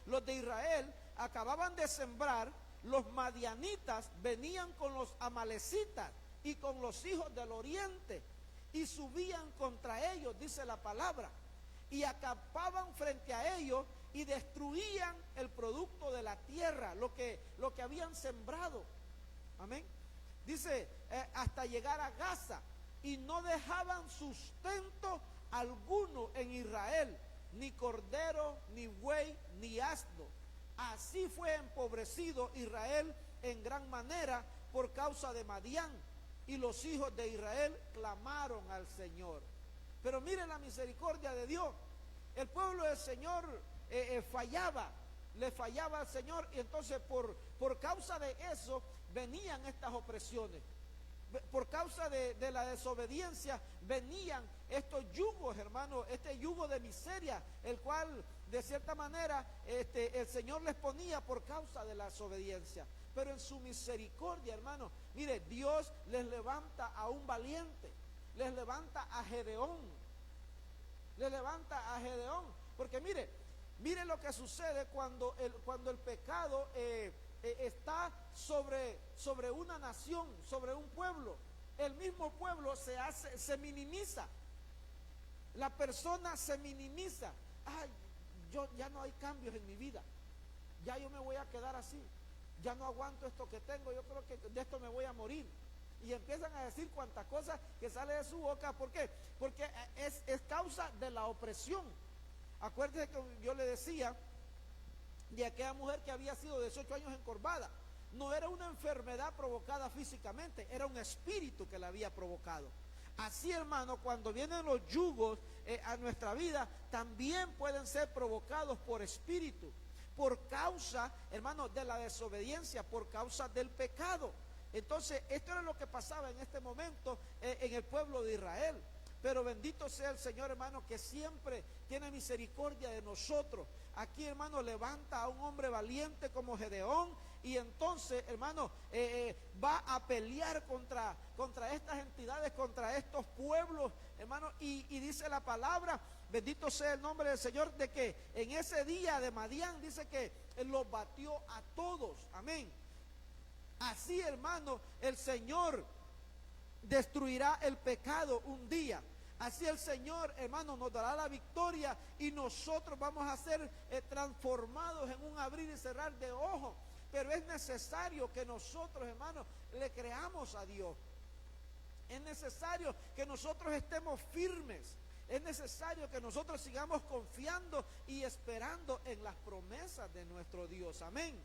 los de Israel acababan de sembrar, los madianitas venían con los amalecitas y con los hijos del oriente y subían contra ellos, dice la palabra, y acampaban frente a ellos y destruían el producto de la tierra, lo que habían sembrado. Amén. Dice, hasta llegar a Gaza, y no dejaban sustento alguno en Israel, ni cordero, ni buey, ni asno. Así fue empobrecido Israel en gran manera por causa de Madián, y los hijos de Israel clamaron al Señor. Pero miren la misericordia de Dios. El pueblo del Señor le fallaba al Señor, y entonces por causa de eso venían estas opresiones. Por causa de la desobediencia venían estos yugos, hermanos, este yugo de miseria, el cual de cierta manera el Señor les ponía por causa de la desobediencia. Pero en su misericordia, hermanos, mire, Dios les levanta a un valiente, les levanta a Gedeón, porque mire lo que sucede cuando el pecado está sobre una nación, sobre un pueblo. El mismo pueblo se minimiza, la persona se minimiza. Ay, ya no hay cambios en mi vida, ya yo me voy a quedar así, ya no aguanto esto que tengo, yo creo que de esto me voy a morir. Y empiezan a decir cuantas cosas que sale de su boca. ¿Por qué? Porque es causa de la opresión. Acuérdense que yo le decía de aquella mujer que había sido 18 años encorvada. No era una enfermedad provocada físicamente, era un espíritu que la había provocado. Así, hermano, cuando vienen los yugos a nuestra vida, también pueden ser provocados por espíritu, por causa, hermano, de la desobediencia, por causa del pecado. Entonces, esto era lo que pasaba en este momento en el pueblo de Israel. Pero bendito sea el Señor, hermano, que siempre tiene misericordia de nosotros. Aquí, hermano, levanta a un hombre valiente como Gedeón, y entonces, hermano, va a pelear contra estas entidades, contra estos pueblos, hermano, y dice la palabra, bendito sea el nombre del Señor, de que en ese día de Madián, dice que Él los batió a todos. Amén. Así, hermano, el Señor destruirá el pecado un día. Así el Señor, hermano, nos dará la victoria, y nosotros vamos a ser transformados en un abrir y cerrar de ojos. Pero es necesario que nosotros, hermanos, le creamos a Dios. Es necesario que nosotros estemos firmes. Es necesario que nosotros sigamos confiando y esperando en las promesas de nuestro Dios. Amén.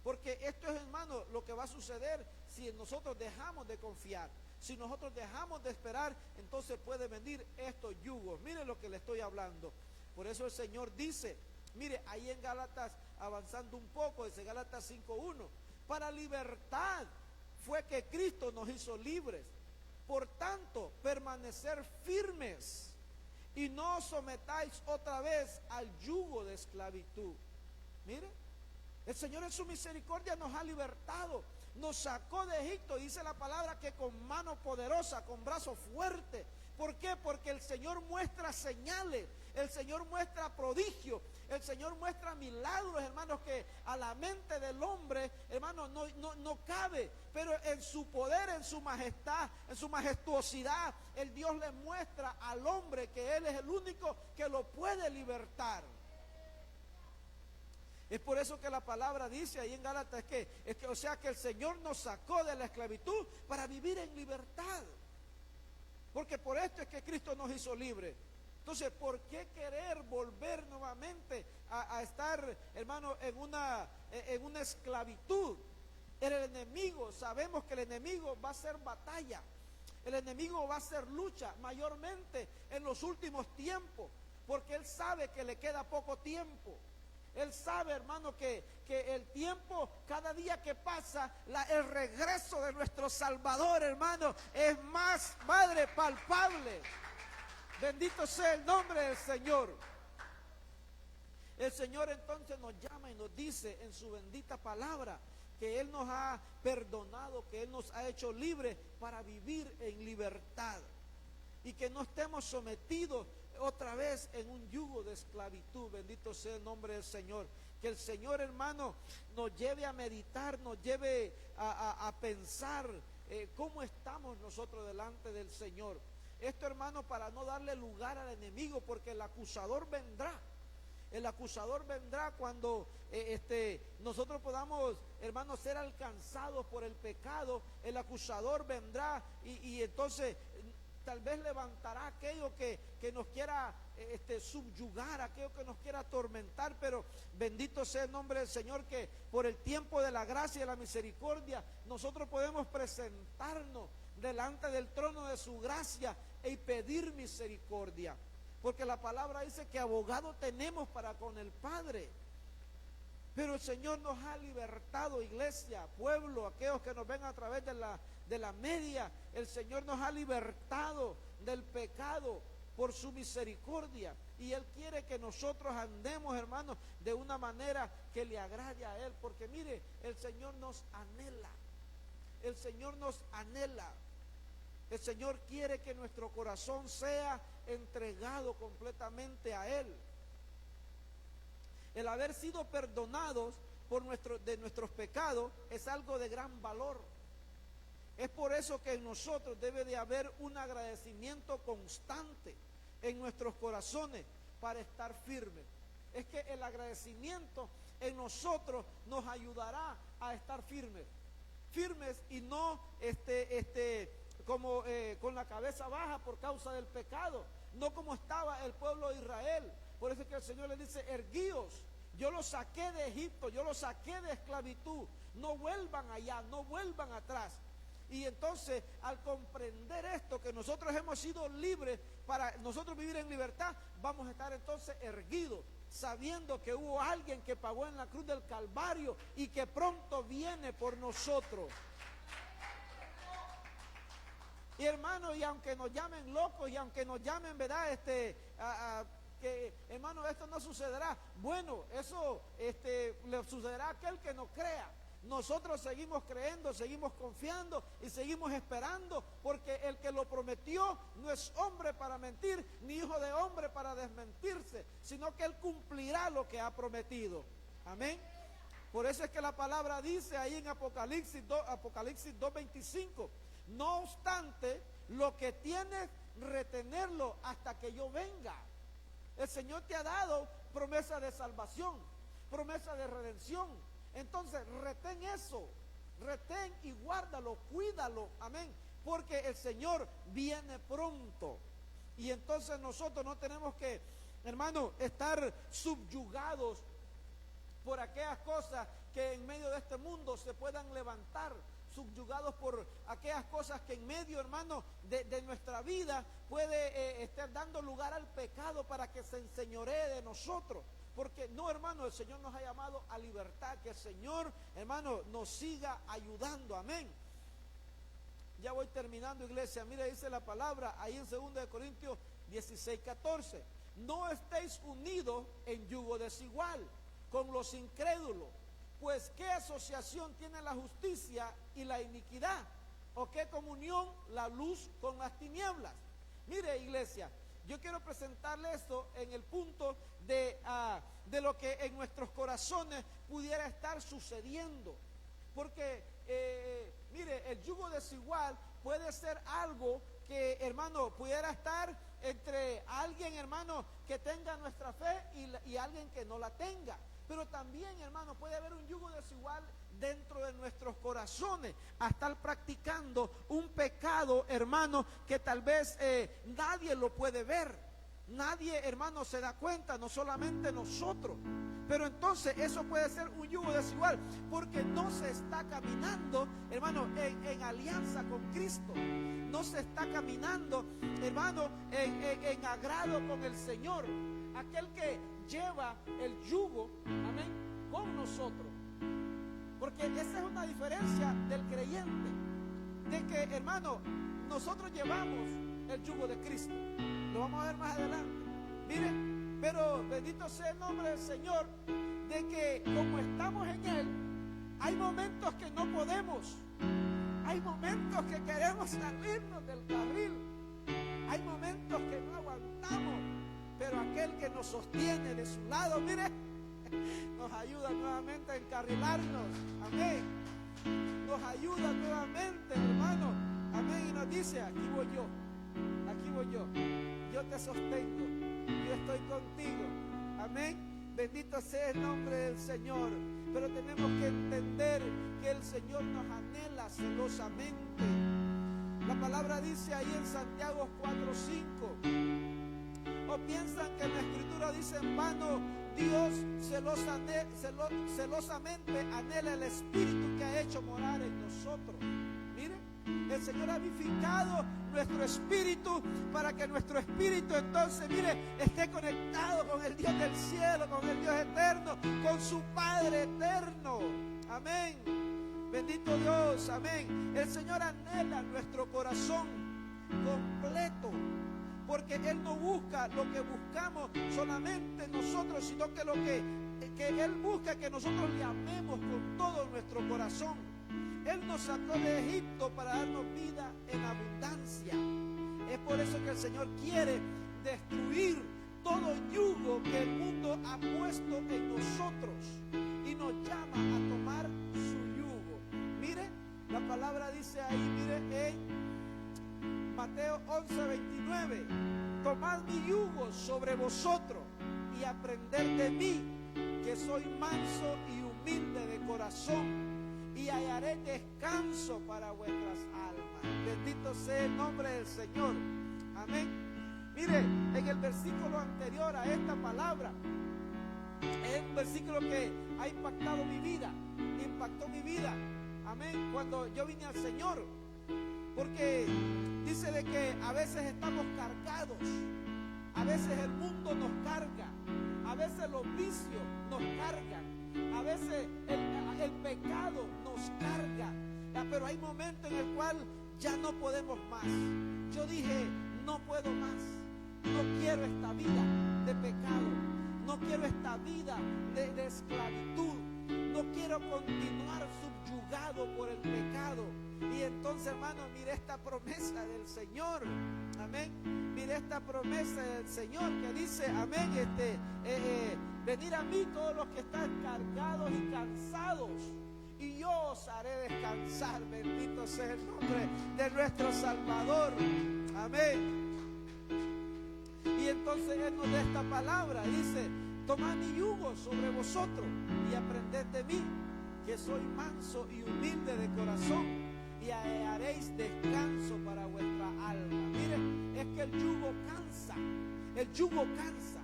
Porque esto es, hermano, lo que va a suceder si nosotros dejamos de confiar. Si nosotros dejamos de esperar, entonces puede venir estos yugos. Mire lo que le estoy hablando. Por eso el Señor dice, mire, ahí en Gálatas, avanzando un poco, dice Gálatas 5:1, para libertad fue que Cristo nos hizo libres. Por tanto, permanecer firmes y no os sometáis otra vez al yugo de esclavitud. Mire, el Señor en su misericordia nos ha libertado, nos sacó de Egipto, dice la palabra que con mano poderosa, con brazo fuerte. ¿Por qué? Porque el Señor muestra señales, el Señor muestra prodigios, el Señor muestra milagros, hermanos, que a la mente del hombre, hermanos, no cabe. Pero en su poder, en su majestad, en su majestuosidad, el Dios le muestra al hombre que Él es el único que lo puede libertar. Es por eso que la palabra dice ahí en Gálatas o sea que el Señor nos sacó de la esclavitud para vivir en libertad. Porque por esto es que Cristo nos hizo libres. Entonces, ¿por qué querer volver nuevamente a estar, hermano, en una esclavitud? El enemigo, sabemos que el enemigo va a ser batalla. El enemigo va a ser lucha, mayormente en los últimos tiempos, porque él sabe que le queda poco tiempo. Él sabe, hermano, que el tiempo, cada día que pasa, el regreso de nuestro Salvador, hermano, es más, Padre, palpable. Bendito sea el nombre del Señor. El Señor entonces nos llama y nos dice en su bendita palabra que Él nos ha perdonado, que Él nos ha hecho libres para vivir en libertad y que no estemos sometidos otra vez en un yugo de esclavitud. Bendito sea el nombre del Señor. Que el Señor, hermano, nos lleve a meditar, nos lleve a pensar cómo estamos nosotros delante del Señor. Esto, hermano, para no darle lugar al enemigo, porque el acusador vendrá. El acusador vendrá cuando nosotros podamos, hermanos, ser alcanzados por el pecado. El acusador vendrá y entonces tal vez levantará aquello que nos quiera subyugar, aquello que nos quiera atormentar. Pero bendito sea el nombre del Señor, que por el tiempo de la gracia y de la misericordia nosotros podemos presentarnos delante del trono de su gracia y pedir misericordia. Porque la palabra dice que abogado tenemos para con el Padre. Pero el Señor nos ha libertado, iglesia, pueblo, aquellos que nos ven a través de la media. El Señor nos ha libertado del pecado por su misericordia. Y Él quiere que nosotros andemos, hermanos, de una manera que le agrade a Él. Porque mire, el Señor nos anhela. El Señor nos anhela. El Señor quiere que nuestro corazón sea entregado completamente a Él. El haber sido perdonados de nuestros pecados es algo de gran valor. Es por eso que en nosotros debe de haber un agradecimiento constante en nuestros corazones para estar firmes. Es que el agradecimiento en nosotros nos ayudará a estar firmes y no como con la cabeza baja por causa del pecado, no como estaba el pueblo de Israel. Por eso es que el Señor le dice: erguíos, yo los saqué de Egipto, yo los saqué de esclavitud, no vuelvan allá, no vuelvan atrás. Y entonces, al comprender esto, que nosotros hemos sido libres para nosotros vivir en libertad, vamos a estar entonces erguidos, sabiendo que hubo alguien que pagó en la cruz del Calvario y que pronto viene por nosotros. Y hermano, y aunque nos llamen locos, y aunque nos llamen, ¿verdad? Que hermano, esto no sucederá. Bueno, eso le sucederá a aquel que no crea. Nosotros seguimos creyendo, seguimos confiando y seguimos esperando, porque el que lo prometió no es hombre para mentir, ni hijo de hombre para desmentirse, sino que Él cumplirá lo que ha prometido. Amén. Por eso es que la palabra dice ahí en Apocalipsis 2:25: no obstante, lo que tienes, retenerlo hasta que yo venga. El Señor te ha dado promesa de salvación, promesa de redención. Entonces, retén eso, retén y guárdalo, cuídalo, amén, porque el Señor viene pronto. Y entonces nosotros no tenemos que, hermano, estar subyugados por aquellas cosas que en medio de este mundo se puedan levantar, subyugados por aquellas cosas que en medio, hermano, de nuestra vida puede estar dando lugar al pecado para que se enseñoree de nosotros. Porque no, hermano, el Señor nos ha llamado a libertad. Que el Señor, hermano, nos siga ayudando. Amén. Ya voy terminando, iglesia. Mira, dice la palabra ahí en 2 Corintios 16:14: no estéis unidos en yugo desigual con los incrédulos, pues qué asociación tiene la justicia y la iniquidad, o qué comunión la luz con las tinieblas. Mire, iglesia, yo quiero presentarle esto en el punto de lo que en nuestros corazones pudiera estar sucediendo. Porque, mire, el yugo desigual puede ser algo que, hermano, pudiera estar entre alguien, hermano, que tenga nuestra fe y alguien que no la tenga. Pero también, hermano, puede haber un yugo desigual dentro de nuestros corazones, a estar practicando un pecado, hermano, que tal vez nadie lo puede ver. Nadie, hermano, se da cuenta, no solamente nosotros. Pero entonces eso puede ser un yugo desigual, porque no se está caminando, hermano, en alianza con Cristo. No se está caminando, hermano, en agrado con el Señor. Aquel que lleva el yugo, amén, con nosotros. Porque esa es una diferencia del creyente, de que, hermano, nosotros llevamos el yugo de Cristo. Lo vamos a ver más adelante. Miren, Pero bendito sea el nombre del Señor, de que como estamos en Él, hay momentos que no podemos. Hay momentos que queremos salirnos del carril. Hay momentos que no aguantamos. Pero aquel que nos sostiene de su lado, mire, nos ayuda nuevamente a encarrilarnos. Amén. Nos ayuda nuevamente, hermano. Amén. Y nos dice, aquí voy yo. Aquí voy yo. Yo te sostengo. Yo estoy contigo. Amén. Bendito sea el nombre del Señor. Pero tenemos que entender que el Señor nos anhela celosamente. La palabra dice ahí en Santiago 4:5. O piensan que la Escritura dice en vano, Dios celosamente anhela el Espíritu que ha hecho morar en nosotros. Mire, el Señor ha vivificado nuestro espíritu para que nuestro espíritu entonces, mire, esté conectado con el Dios del cielo, con el Dios eterno, con su Padre eterno. Amén. Bendito Dios, amén. El Señor anhela nuestro corazón completo, porque Él no busca lo que buscamos solamente nosotros, sino que lo que Él busca que nosotros le amemos con todo nuestro corazón. Él nos sacó de Egipto para darnos vida en abundancia. Es por eso que el Señor quiere destruir todo yugo que el mundo ha puesto en nosotros y nos llama a tomar su yugo. Mire, la palabra dice ahí, mire, en Mateo 11:29, tomad mi yugo sobre vosotros y aprended de mí, que soy manso y humilde de corazón, y hallaré descanso para vuestras almas. Bendito sea el nombre del Señor. Amén. Mire, en el versículo anterior a esta palabra, es un versículo que ha impactado mi vida, impactó mi vida. Amén. Cuando yo vine al Señor, porque dice de que a veces estamos cargados, a veces el mundo nos carga, a veces los vicios nos cargan, a veces el pecado nos carga, pero hay momentos en el cual ya no podemos más. Yo dije, no puedo más, no quiero esta vida de pecado, no quiero esta vida de esclavitud, no quiero continuar subyugado por el pecado. Y entonces, hermano, mire esta promesa del Señor. Amén. Mire esta promesa del Señor que dice, amén, venid a mí todos los que están cargados y cansados, y yo os haré descansar. Bendito sea el nombre de nuestro Salvador. Amén. Y entonces Él nos da esta palabra, dice, tomad mi yugo sobre vosotros y aprended de mí, que soy manso y humilde de corazón, y haréis descanso para vuestra alma. Mire, es que el yugo cansa, el yugo cansa.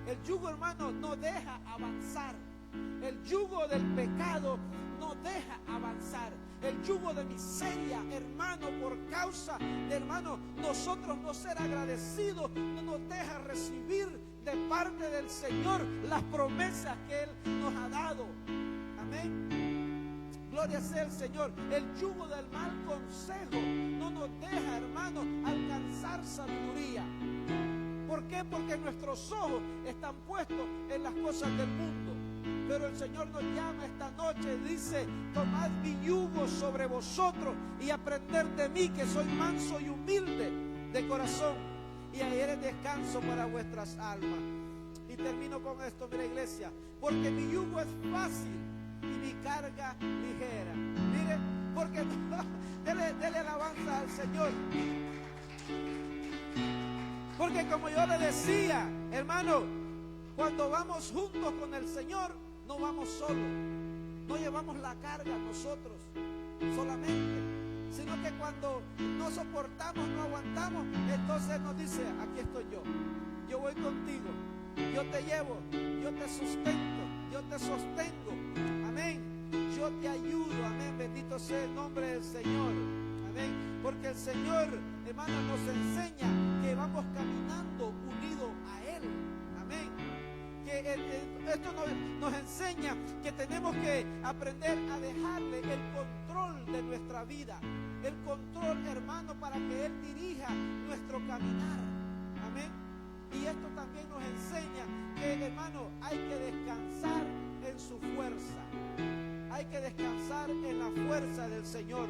El yugo, hermano, no deja avanzar. El yugo del pecado no deja avanzar. El yugo de miseria, hermano, por causa de, hermano, nosotros no ser agradecidos, no nos deja recibir de parte del Señor las promesas que Él nos ha dado. Amén. Gloria sea el Señor. El yugo del mal consejo no nos deja, hermano, alcanzar sabiduría. ¿Por qué? Porque nuestros ojos están puestos en las cosas del mundo. Pero el Señor nos llama esta noche y dice, tomad mi yugo sobre vosotros y aprended de mí, que soy manso y humilde de corazón, y hallaré descanso para vuestras almas. Y termino con esto, mira, iglesia, porque mi yugo es fácil y mi carga ligera. Mire, porque dele alabanza al Señor. Porque como yo le decía, hermano, cuando vamos juntos con el Señor, no vamos solos. No llevamos la carga nosotros solamente, sino que cuando no soportamos, no aguantamos, entonces nos dice, aquí estoy yo voy contigo, yo te llevo, yo te sustento, yo te sostengo, amén, yo te ayudo, amén, bendito sea el nombre del Señor, amén, porque el Señor, hermano, nos enseña que vamos caminando unidos a Él, amén, que esto nos enseña que tenemos que aprender a dejarle el control de nuestra vida, el control, hermano, para que Él dirija nuestro caminar, amén. Y esto también nos enseña que, hermano, hay que descansar en su fuerza. Hay que descansar en la fuerza del Señor.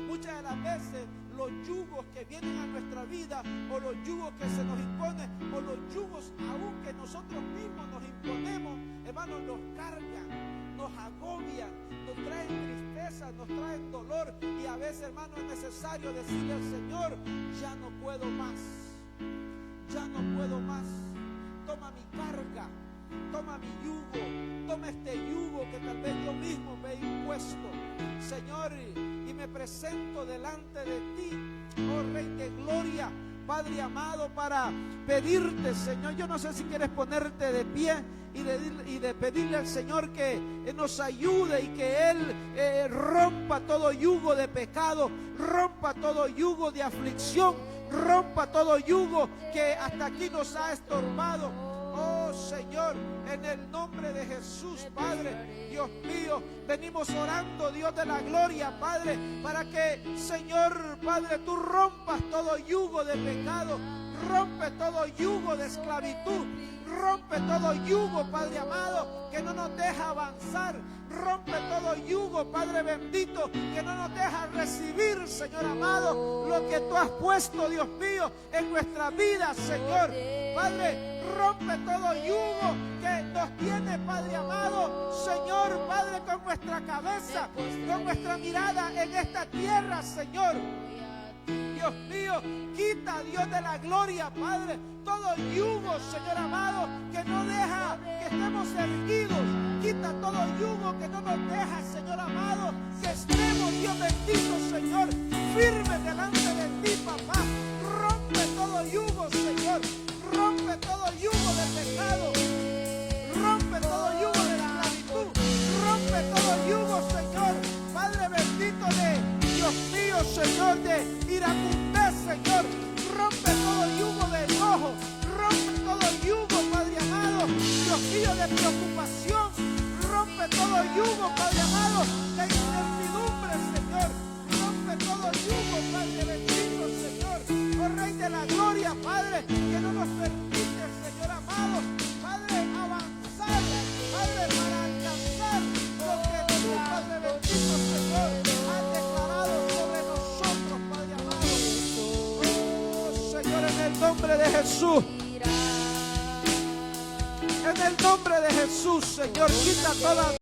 Muchas de las veces los yugos que vienen a nuestra vida, o los yugos que se nos imponen, o los yugos aún que nosotros mismos nos imponemos, hermanos, nos cargan, nos agobian, nos traen tristeza, nos traen dolor. Y a veces, hermano, es necesario decirle al Señor: ya no puedo más, ya no puedo más. Toma mi carga, toma mi yugo, toma este yugo que tal vez yo mismo me he impuesto, Señor, y me presento delante de ti, oh Rey de Gloria, Padre amado, para pedirte, Señor. Yo no sé si quieres ponerte de pie y de pedirle al Señor que nos ayude y que Él rompa todo yugo de pecado, rompa todo yugo de aflicción, rompa todo yugo que hasta aquí nos ha estorbado. Oh Señor, en el nombre de Jesús, Padre, Dios mío, venimos orando, Dios de la gloria, Padre, para que, Señor, Padre, tú rompas todo yugo de pecado, rompe todo yugo de esclavitud, rompe todo yugo, Padre amado, que no nos deja avanzar, rompe todo yugo, Padre bendito, que no nos deja recibir, Señor amado, lo que tú has puesto, Dios mío, en nuestra vida, Señor. Padre, rompe todo yugo que nos tiene, Padre amado, Señor, Padre, con nuestra cabeza, con nuestra mirada en esta tierra, Señor. Dios mío, quita, Dios de la gloria, Padre, todo yugo, Señor amado, que no deja que estemos erguidos. Quita todo yugo que no nos deja, Señor amado, que estemos, Dios bendito, Señor, firmes delante de ti, papá. Rompe todo yugo, Señor. Rompe todo yugo de pecado. Rompe todo yugo de la esclavitud. Rompe todo yugo, Señor. Padre bendito de Dios mío, Señor, de iracundez, Señor. Rompe todo yugo de enojo. Rompe todo yugo, Padre amado, Dios mío, de preocupación. Rompe todo yugo, Padre amado, de incertidumbre, Señor. Rompe todo yugo, Padre bendito, Señor. Oh Rey de la gloria, Padre, que no nos permite, Señor amado, Padre, avanzar, Padre, para alcanzar lo que tú, Padre bendito, Señor, has declarado sobre nosotros, Padre amado. Oh Señor, en el nombre de Jesús. En el nombre de Jesús, Señor, quita toda